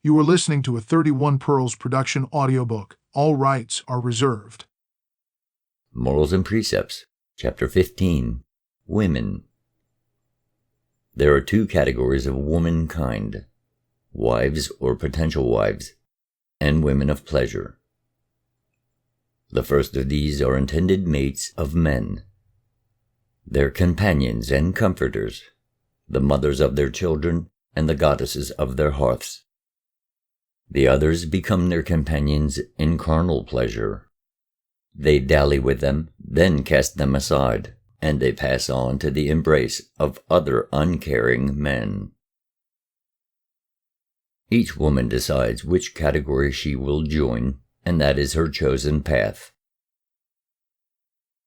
You are listening to a 31 Pearls production audiobook. All rights are reserved. Morals and Precepts, Chapter 15, Women. There are two categories of womankind: wives or potential wives, and women of pleasure. The first of these are intended mates of men. They're companions and comforters, the mothers of their children and the goddesses of their hearths. The others become their companions in carnal pleasure. They dally with them, then cast them aside, and they pass on to the embrace of other uncaring men. Each woman decides which category she will join, and that is her chosen path.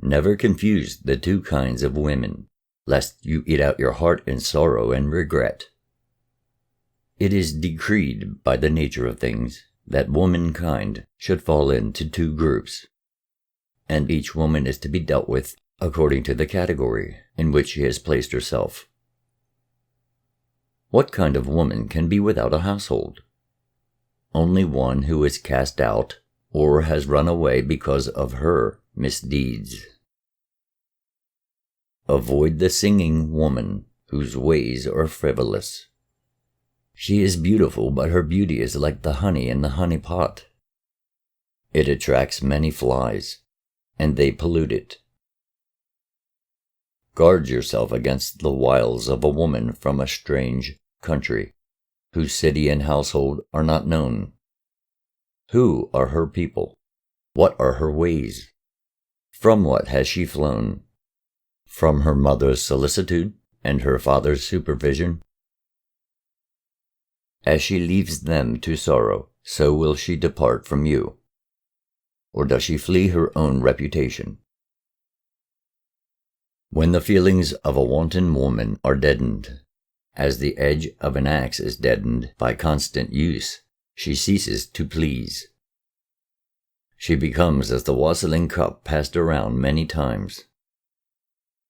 Never confuse the two kinds of women, lest you eat out your heart in sorrow and regret. It is decreed by the nature of things that womankind should fall into two groups, and each woman is to be dealt with according to the category in which she has placed herself. What kind of woman can be without a household? Only one who is cast out or has run away because of her misdeeds. Avoid the singing woman whose ways are frivolous. She is beautiful, but her beauty is like the honey in the honey pot. It attracts many flies, and they pollute it. Guard yourself against the wiles of a woman from a strange country, whose city and household are not known. Who are her people? What are her ways? From what has she flown? From her mother's solicitude and her father's supervision? As she leaves them to sorrow, so will she depart from you. Or does she flee her own reputation? When the feelings of a wanton woman are deadened, as the edge of an axe is deadened by constant use, she ceases to please. She becomes as the wassailing cup passed around many times.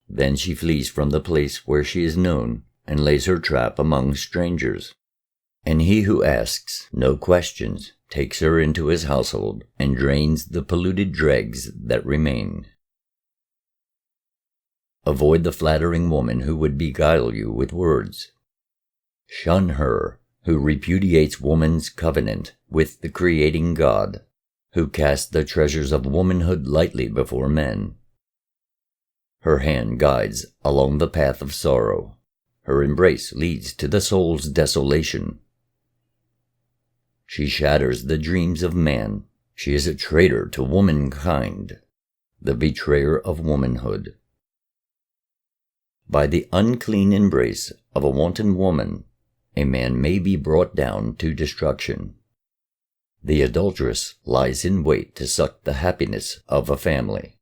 Then she flees from the place where she is known and lays her trap among strangers. And he who asks no questions takes her into his household and drains the polluted dregs that remain. Avoid the flattering woman who would beguile you with words. Shun her who repudiates woman's covenant with the creating God, who casts the treasures of womanhood lightly before men. Her hand guides along the path of sorrow. Her embrace leads to the soul's desolation. She shatters the dreams of man. She is a traitor to womankind, the betrayer of womanhood. By the unclean embrace of a wanton woman, a man may be brought down to destruction. The adulteress lies in wait to suck the happiness of a family.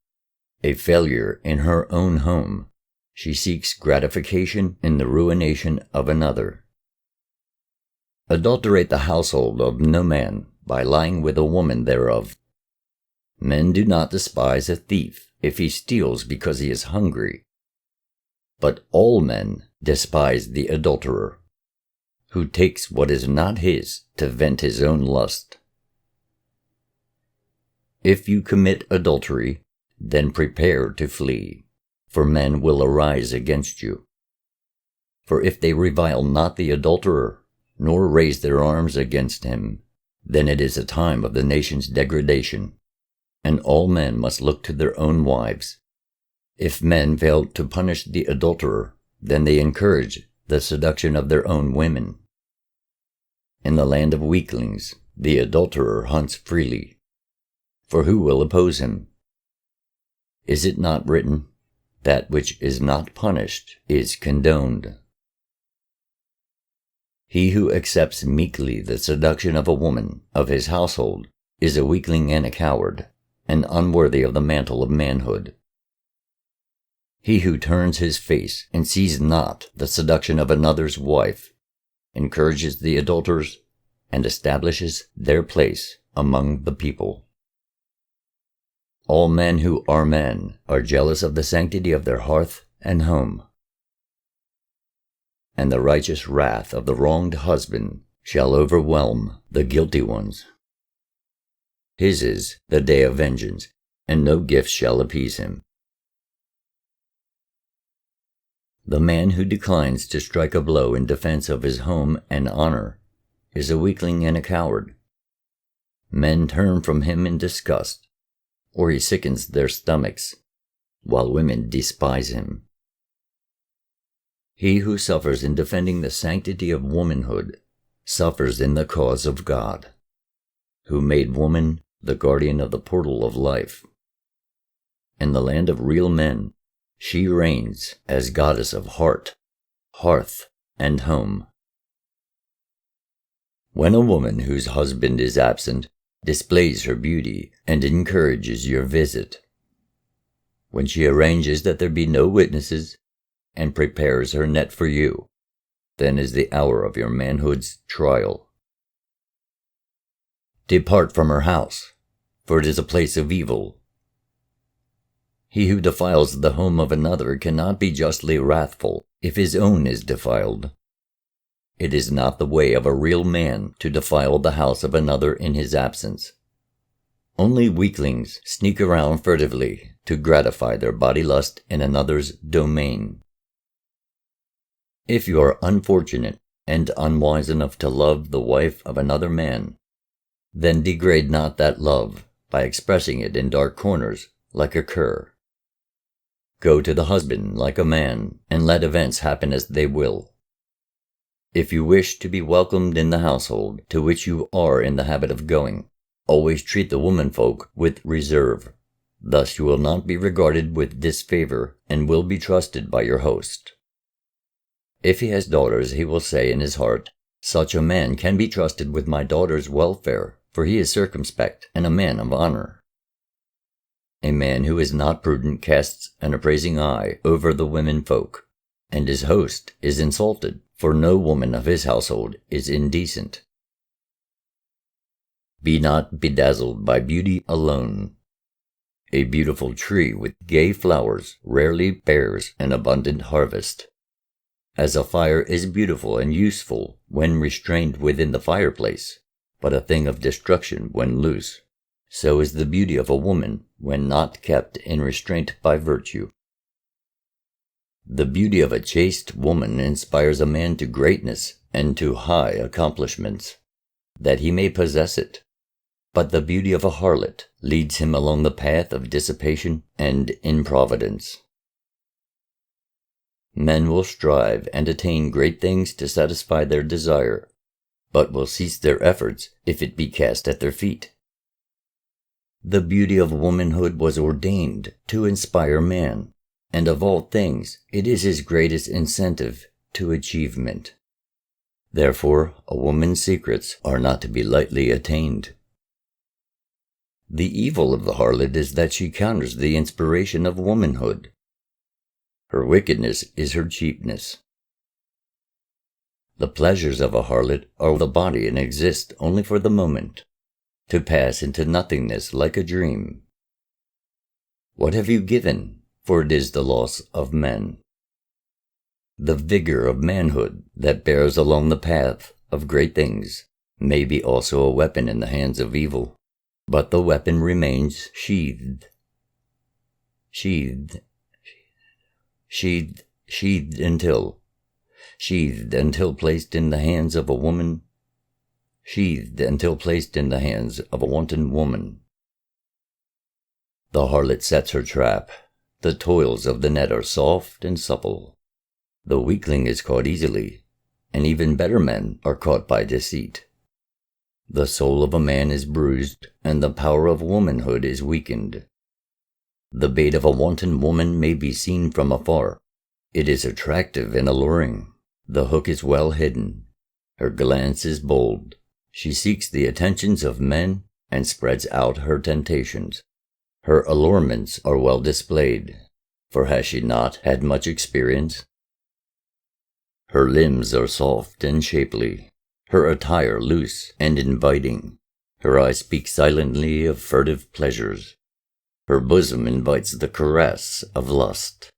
A failure in her own home, she seeks gratification in the ruination of another. Adulterate the household of no man by lying with a woman thereof. Men do not despise a thief if he steals because he is hungry, but all men despise the adulterer, who takes what is not his to vent his own lust. If you commit adultery, then prepare to flee, for men will arise against you. For if they revile not the adulterer, nor raise their arms against him, then it is a time of the nation's degradation, and all men must look to their own wives. If men fail to punish the adulterer, then they encourage the seduction of their own women. In the land of weaklings, the adulterer hunts freely, for who will oppose him? Is it not written, "That which is not punished is condoned"? He who accepts meekly the seduction of a woman of his household is a weakling and a coward, and unworthy of the mantle of manhood. He who turns his face and sees not the seduction of another's wife encourages the adulterers and establishes their place among the people. All men who are men are jealous of the sanctity of their hearth and home. And the righteous wrath of the wronged husband shall overwhelm the guilty ones. His is the day of vengeance, and no gift shall appease him. The man who declines to strike a blow in defense of his home and honor is a weakling and a coward. Men turn from him in disgust, or he sickens their stomachs, while women despise him. He who suffers in defending the sanctity of womanhood suffers in the cause of God, who made woman the guardian of the portal of life. In the land of real men, she reigns as goddess of heart, hearth, and home. When a woman whose husband is absent displays her beauty and encourages your visit, when she arranges that there be no witnesses and prepares her net for you, then is the hour of your manhood's trial. Depart from her house, for it is a place of evil. He who defiles the home of another cannot be justly wrathful if his own is defiled. It is not the way of a real man to defile the house of another in his absence. Only weaklings sneak around furtively to gratify their body lust in another's domain. If you are unfortunate and unwise enough to love the wife of another man, then degrade not that love by expressing it in dark corners like a cur. Go to the husband like a man, and let events happen as they will. If you wish to be welcomed in the household to which you are in the habit of going, always treat the womenfolk with reserve. Thus you will not be regarded with disfavor and will be trusted by your host. If he has daughters, he will say in his heart, "Such a man can be trusted with my daughter's welfare, for he is circumspect and a man of honor." A man who is not prudent casts an appraising eye over the womenfolk, and his host is insulted, for no woman of his household is indecent. Be not bedazzled by beauty alone. A beautiful tree with gay flowers rarely bears an abundant harvest. As a fire is beautiful and useful when restrained within the fireplace, but a thing of destruction when loose, so is the beauty of a woman when not kept in restraint by virtue. The beauty of a chaste woman inspires a man to greatness and to high accomplishments, that he may possess it, but the beauty of a harlot leads him along the path of dissipation and improvidence. Men will strive and attain great things to satisfy their desire, but will cease their efforts if it be cast at their feet. The beauty of womanhood was ordained to inspire man, and of all things it is his greatest incentive to achievement. Therefore, a woman's secrets are not to be lightly attained. The evil of the harlot is that she counters the inspiration of womanhood. Her wickedness is her cheapness. The pleasures of a harlot are the body and exist only for the moment, to pass into nothingness like a dream. What have you given? For it is the loss of men. The vigor of manhood that bears along the path of great things may be also a weapon in the hands of evil, but the weapon remains sheathed until placed in the hands of a woman, sheathed until placed in the hands of a wanton woman. The harlot sets her trap. The toils of the net are soft and supple. The weakling is caught easily, and even better men are caught by deceit. The soul of a man is bruised, and the power of womanhood is weakened. The bait of a wanton woman may be seen from afar. It is attractive and alluring. The hook is well hidden. Her glance is bold. She seeks the attentions of men and spreads out her temptations. Her allurements are well displayed, for has she not had much experience? Her limbs are soft and shapely, her attire loose and inviting. Her eyes speak silently of furtive pleasures. Her bosom invites the caress of lust.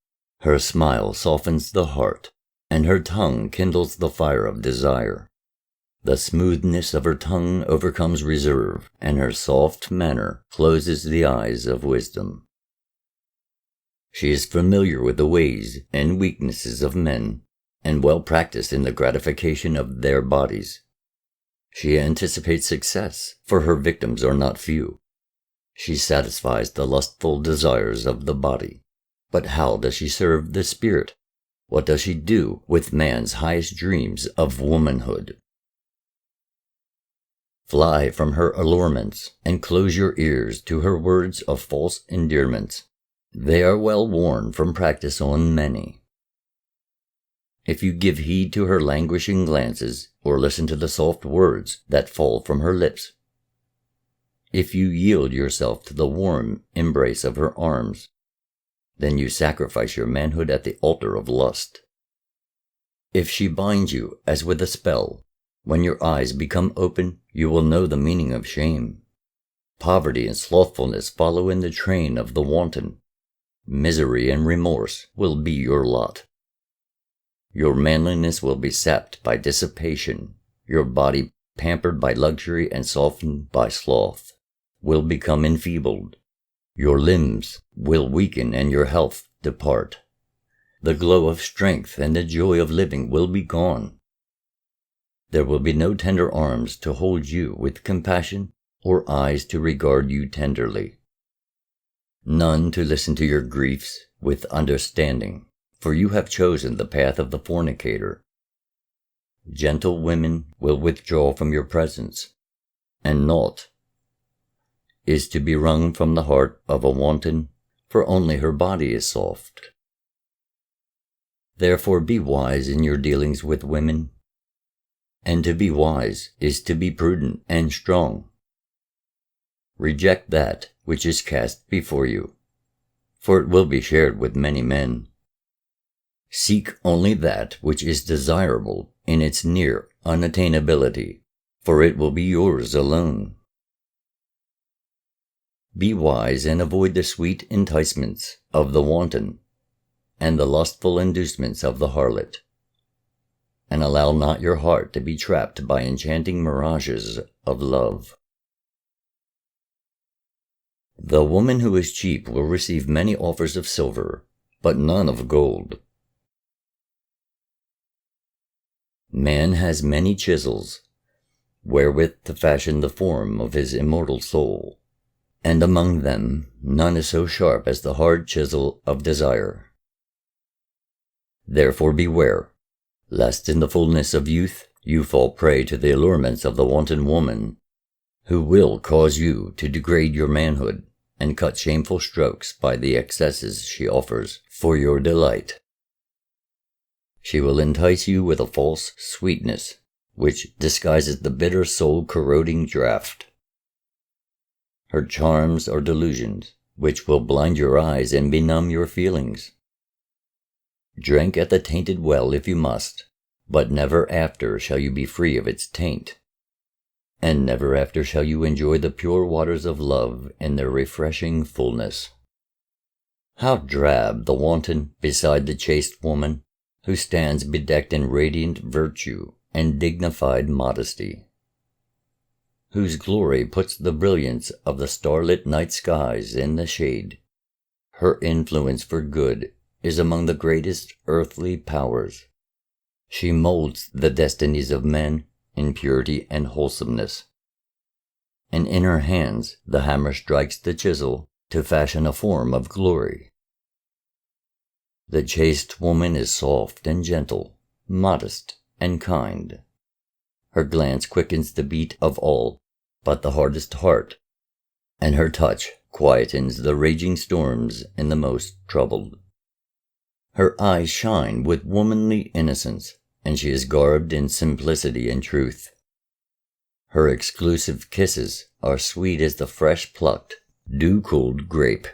Her smile softens the heart, and her tongue kindles the fire of desire. The smoothness of her tongue overcomes reserve, and her soft manner closes the eyes of wisdom. She is familiar with the ways and weaknesses of men, and well practiced in the gratification of their bodies. She anticipates success, for her victims are not few. She satisfies the lustful desires of the body. But how does she serve the spirit? What does she do with man's highest dreams of womanhood? Fly from her allurements, and close your ears to her words of false endearments. They are well worn from practice on many. If you give heed to her languishing glances, or listen to the soft words that fall from her lips, if you yield yourself to the warm embrace of her arms, then you sacrifice your manhood at the altar of lust. If she binds you as with a spell, when your eyes become open, you will know the meaning of shame. Poverty and slothfulness follow in the train of the wanton. Misery and remorse will be your lot. Your manliness will be sapped by dissipation. Your body, pampered by luxury and softened by sloth, will become enfeebled. Your limbs will weaken and your health depart. The glow of strength and the joy of living will be gone. There will be no tender arms to hold you with compassion or eyes to regard you tenderly. None to listen to your griefs with understanding, for you have chosen the path of the fornicator. Gentle women will withdraw from your presence, and naught is to be wrung from the heart of a wanton, for only her body is soft. Therefore be wise in your dealings with women, and to be wise is to be prudent and strong. Reject that which is cast before you, for it will be shared with many men. Seek only that which is desirable in its near unattainability, for it will be yours alone. Be wise and avoid the sweet enticements of the wanton and the lustful inducements of the harlot, and allow not your heart to be trapped by enchanting mirages of love. The woman who is cheap will receive many offers of silver, but none of gold. Man has many chisels, wherewith to fashion the form of his immortal soul, and among them none is so sharp as the hard chisel of desire. Therefore beware, lest in the fullness of youth you fall prey to the allurements of the wanton woman, who will cause you to degrade your manhood and cut shameful strokes by the excesses she offers for your delight. She will entice you with a false sweetness, which disguises the bitter soul-corroding draught. Her charms are delusions, which will blind your eyes and benumb your feelings. Drink at the tainted well if you must, but never after shall you be free of its taint, and never after shall you enjoy the pure waters of love in their refreshing fullness. How drab the wanton beside the chaste woman, who stands bedecked in radiant virtue and dignified modesty, whose glory puts the brilliance of the starlit night skies in the shade. Her influence for good is among the greatest earthly powers. She molds the destinies of men in purity and wholesomeness, and in her hands the hammer strikes the chisel to fashion a form of glory. The chaste woman is soft and gentle, modest and kind. Her glance quickens the beat of all but the hardest heart, and her touch quietens the raging storms in the most troubled. Her eyes shine with womanly innocence, and she is garbed in simplicity and truth. Her exclusive kisses are sweet as the fresh-plucked, dew-cooled grape,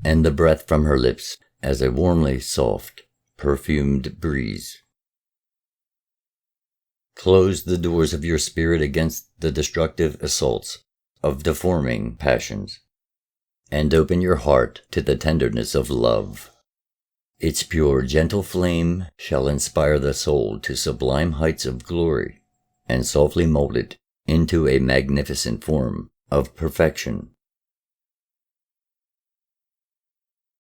and the breath from her lips as a warmly soft, perfumed breeze. Close the doors of your spirit against the destructive assaults of deforming passions, and open your heart to the tenderness of love. Its pure, gentle flame shall inspire the soul to sublime heights of glory, and softly mold it into a magnificent form of perfection.